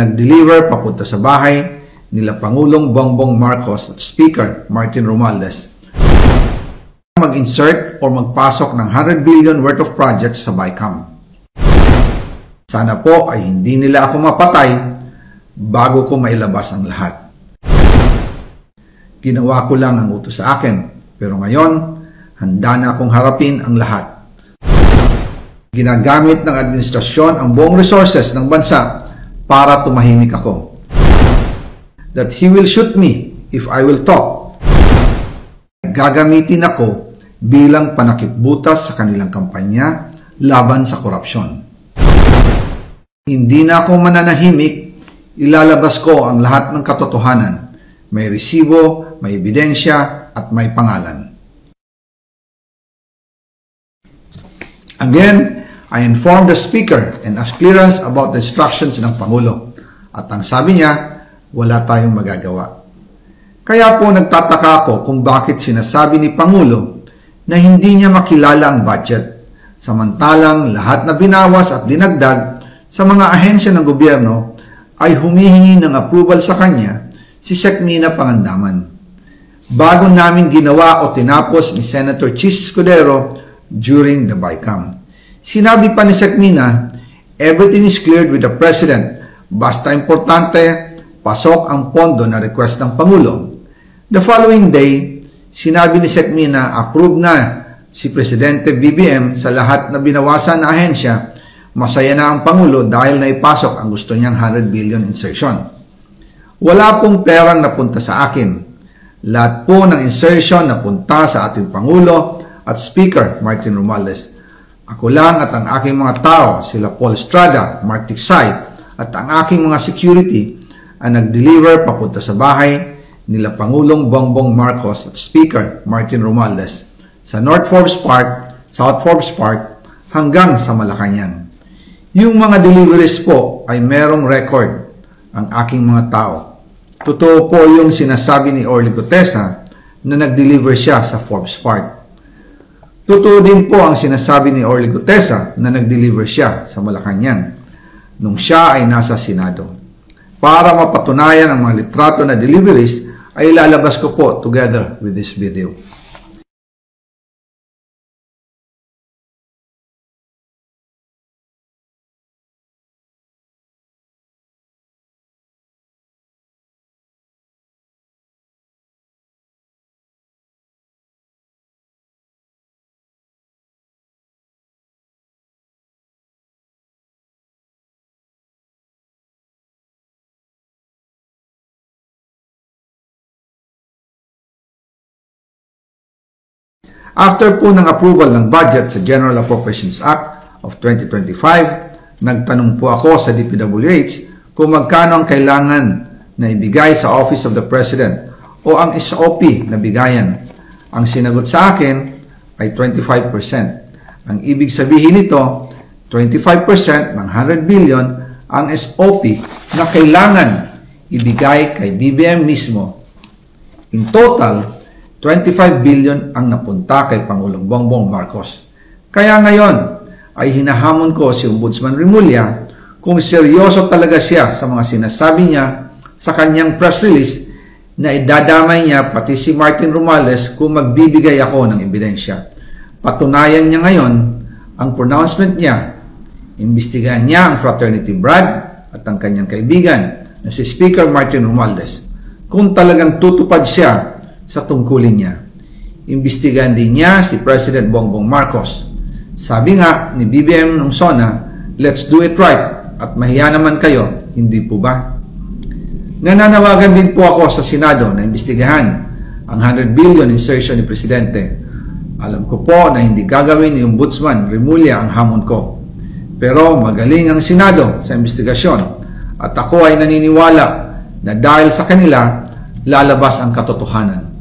nag-deliver papunta sa bahay nila Pangulong Bongbong Marcos at Speaker Martin Romualdez mag-insert o magpasok ng 100 billion worth of projects sa BICAM. Sana po ay hindi nila ako mapatay bago ko mailabas ang lahat. Ginawa ko lang ang utos sa akin, pero ngayon, handa na akong harapin ang lahat. Ginagamit ng administrasyon ang buong resources ng bansa para tumahimik ako. That he will shoot me if I will talk. Gagamitin ako bilang panakitbutas sa kanilang kampanya laban sa korupsyon. Hindi na ako mananahimik, ilalabas ko ang lahat ng katotohanan. May resibo, may ebidensya, at may pangalan. Again, I informed the Speaker and asked clearance about the instructions ng Pangulo. At ang sabi niya, wala tayong magagawa. Kaya po nagtataka ako kung bakit sinasabi ni Pangulo na hindi niya makilala ang budget, samantalang lahat na binawas at dinagdag sa mga ahensya ng gobyerno ay humihingi ng approval sa kanya si Sec. Mina Pangandaman. Bago namin ginawa o tinapos ni Senator Chis Escudero during the BICAM. Sinabi pa ni Sec. Mina, everything is cleared with the President. Basta importante, pasok ang pondo na request ng Pangulo. The following day, sinabi ni Sec. Mina, approve na si Presidente BBM sa lahat na binawasan na ahensya. Masaya na ang Pangulo dahil naipasok ang gusto niyang 100 billion insertion. Wala pong perang napunta sa akin. Lahat po ng insertion napunta sa ating Pangulo at Speaker Martin Romualdez. Ako lang at ang aking mga tao, sila Paul Estrada, Mark Tiksay, at ang aking mga security ang nag-deliver papunta sa bahay nila Pangulong Bongbong Marcos at Speaker Martin Romualdez sa North Forbes Park, South Forbes Park hanggang sa Malacanang. Yung mga deliveries po ay merong record ang aking mga tao. Totoo po yung sinasabi ni Orly Gutesa na nag-deliver siya sa Forbes Park. Totoo din po ang sinasabi ni Orly Gutesa na nag-deliver siya sa Malacanang nung siya ay nasa Senado. Para mapatunayan ang mga litrato na deliveries ay ilalabas ko po together with this video. After po ng approval ng budget sa General Appropriations Act of 2025, nagtanong po ako sa DPWH kung magkano ang kailangan na ibigay sa Office of the President o ang SOP na bigayan. Ang sinagot sa akin ay 25%. Ang ibig sabihin nito, 25% ng 100 billion ang SOP na kailangan ibigay kay BBM mismo. In total, 25 billion ang napunta kay Pangulong Bongbong Marcos. Kaya ngayon ay hinahamon ko si Ombudsman Remulla kung seryoso talaga siya sa mga sinasabi niya sa kanyang press release na idadamay niya pati si Martin Romualdez kung magbibigay ako ng ebidensya. Patunayan niya ngayon ang pronouncement niya. Imbestigahan niya ang fraternity Brad at ang kanyang kaibigan na si Speaker Martin Romualdez kung talagang tutupad siya sa tungkulin niya. Imbestigahan din niya si President Bongbong Marcos. Sabi nga ni BBM ng SONA, let's do it right at mahiya naman kayo, hindi po ba? Nananawagan din po ako sa Senado na imbestigahan ang 100 billion insertion ni Presidente. Alam ko po na hindi gagawin ni Ombudsman Remulla ang hamon ko. Pero magaling ang Senado sa imbestigasyon at ako ay naniniwala na dahil sa kanila, lalabas ang katotohanan.